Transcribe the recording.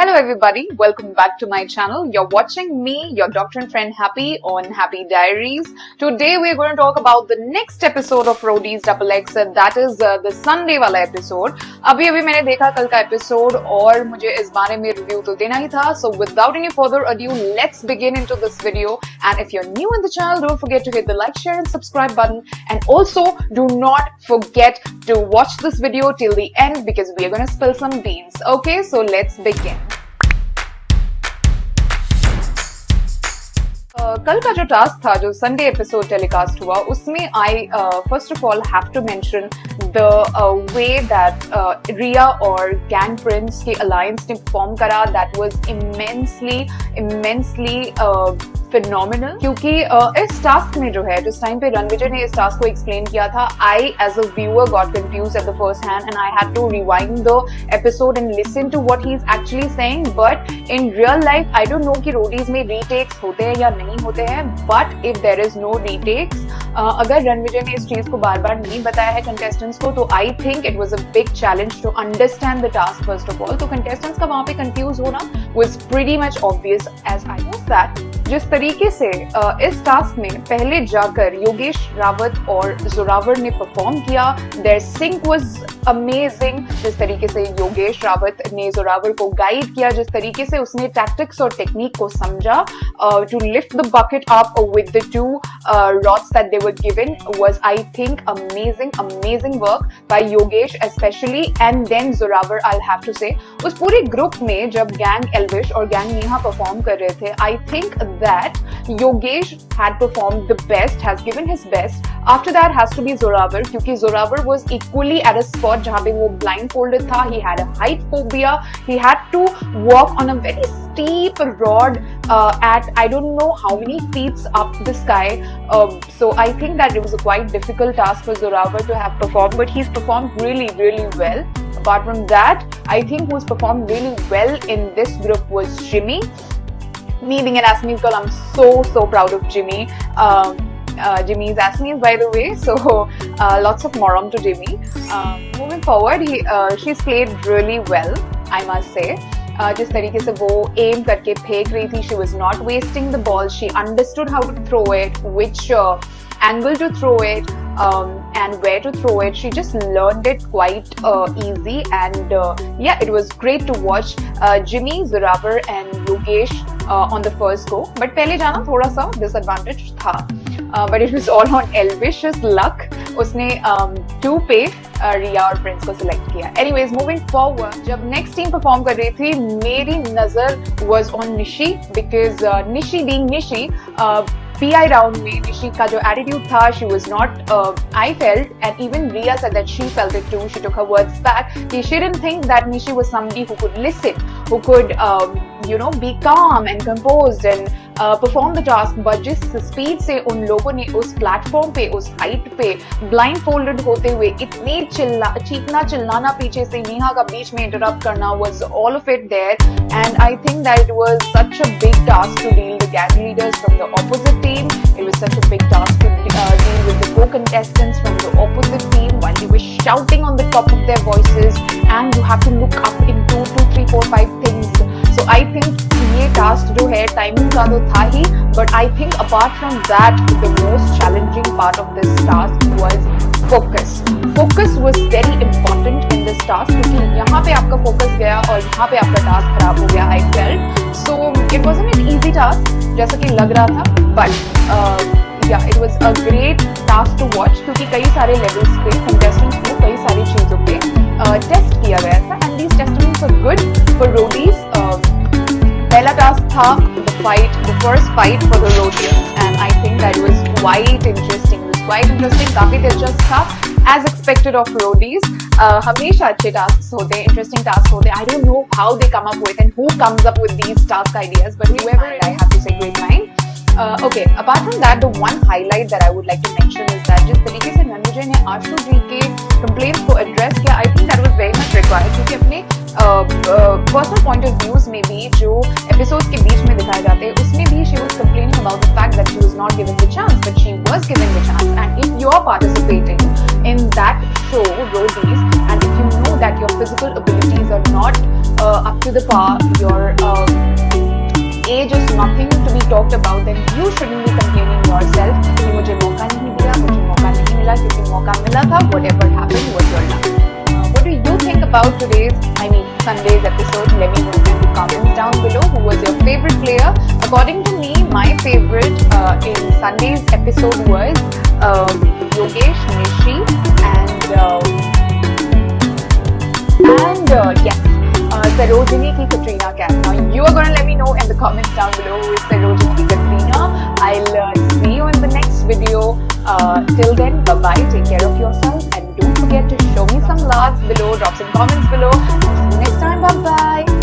Hello everybody, welcome back to my channel. You're watching me, your doctor and friend Happy on Happy Diaries. Today we're going to talk about the next episode of Roadies XXX, that is the Sunday वाला episode. अभी मैंने देखा कल का episode और मुझे इस बारे में review तो देना ही था. So without any further ado, let's begin into this video. And if you're new in the channel, don't forget to hit the like, share and subscribe button. And also do not forget to watch this video till the end because we are going to spill some beans. Okay, so let's begin. कल का जो task था जो Sunday episode telecast हुआ उसमें I first of all have to mention the way that Riya और gang Prince के alliance ने परफॉर्म करा. दैट वाज इमेंसली फिनोमिनल क्योंकि इस टास्क में जो है जिस टाइम पे रणविजय ने इस टास्क को एक्सप्लेन किया था, I as a viewer got confused at the first hand and I had to rewind the episode and listen to what he is actually saying. But in real life I don't know कि Roadies में retakes होते हैं या नहीं होते हैं. But if there is no retakes, अगर रणविजय ने इस चीज को बार बार नहीं बताया है कंटेस्टेंट्स को, तो I think it was a big challenge to understand the task first of all. तो कंटेस्टेंट्स का वहां पे कंफ्यूज होना was pretty much obvious as I was that. जिस तरीके से इस टास्क में पहले जाकर योगेश रावत और जोरावर ने परफॉर्म किया, देयर सिंक वाज अमेजिंग. जिस तरीके से योगेश रावत ने जोरावर को गाइड किया, जिस तरीके से उसने टैक्टिक्स और टेक्निक को समझा to lift the bucket up with the two rods that they were given was, I think, amazing work by Yogesh especially. And then Zoravar, I'll have to say, उस पूरे ग्रुप में जब gang Elvish और gang Neha perform कर रहे थे, I think that Yogesh had performed the best, has given his best. After that has to be Zoravar, क्योंकि Zoravar was equally at a spot जहाँ पे वो blindfolded था. He had a height phobia. He had to walk on a very steep rod at I don't know how many feet up the sky. So I think that it was a quite difficult task for Zoravar to have performed, but he's performed really well. Apart from that, I think who's performed really well in this group was Jimmy. Me being an Assamese girl, I'm so proud of Jimmy. Jimmy is Assamese, by the way, so lots of morom to Jimmy. Moving forward, she's played really well, I must say. जिस तरीके से वो M करके फेंक रही थी, she was not wasting the ball. She understood how to throw it, which angle to throw it, and where to throw it. She just learned it quite easy, and yeah, it was great to watch Jimmy, Zoravar and Yogesh on the first go. But पहले जाना थोड़ा सा disadvantage था, but it was all on Elvish's luck. उसने 2 पे रिया और Prince को select किया. Anyways, moving forward, जब नेक्स्ट टीम परफॉर्म कर रही थी, मेरी नजर was on Nishi because Nishi being Nishi, PI round में निशी का जो एटीट्यूड था, she was not, I felt, and even Riya said that she felt it too. She took her words back. She didn't think that Nishi was somebody who could listen, who could be calm and composed and perform the task. But जिस speed से उन लोगों ने उस platform पे, उस height पे blind folded होते हुए इतने चीखना चिल्लाना, पीछे से नेहा का बीच में इंटरप्ट करना, was all of it there. And I think that it was such a big task to deal the gang leaders from the opposite team. It was such a big task to deal with the co-contestants from the opposite team while they were shouting on the top of their voices, and you have to look up into 2, 3, 4, 5 things. So I think ये task जो है timing का तो था ही, but I think apart from that, the most challenging part of this task was focus. Focus was very important in this task क्योंकि यहाँ पे आपका focus गया और यहाँ पे आपका टास्क खराब हो गया, I felt. So it wasn't an easy task जैसा कि लग रहा था, but yeah, it was a great task to watch क्योंकि कई सारे levels पे contestants को कई सारी चीजों पे टेस्ट किया गया था, and these testaments are good for roadies. पहला टास्क था the first fight for the Rodians, and I think that was quite interesting. काफी दिलचस्प था, as expected of Roadies. हमेशा अच्छे टास्क होते हैं, इंटरेस्टिंग टास्क होते हैं. I don't know how they come up with and who comes up with these task ideas, but whoever it is, I have to say great mind. Okay, apart from that, the one highlight that I would like to mention is that जिस तरीके से रणविजय ने आशु जी के complaints को address किया, I think that was very much required क्योंकि अपने personal point of views में भी जो episodes के बीच में दिखाए जाते हैं, उसमें भी she was complaining about the fact that she was not given the chance, but she was given the chance. And if you're participating in that show, Roadies, and if you know that your physical abilities are not up to the par, your age is nothing to be talked about, then you shouldn't be complaining yourself कि मुझे मौका नहीं दिया, मुझे मौका नहीं मिला, क्योंकि मौका मिला था. Whatever happened was your luck. What do you think about Sunday's episode? Let me know in the comments down below. Who was your favorite player? According to me, my favorite in Sunday's episode was Yogesh, Nishi, and yes, Sarojini ki Katrina Kaif. Now you are gonna let me know in the comments down below who is Sarojini ki Katrina. I'll see you in the next video. Till then, bye bye. Take care of yourself, and don't forget to show me some loves below. Drop some comments below. See you next time. Bye bye.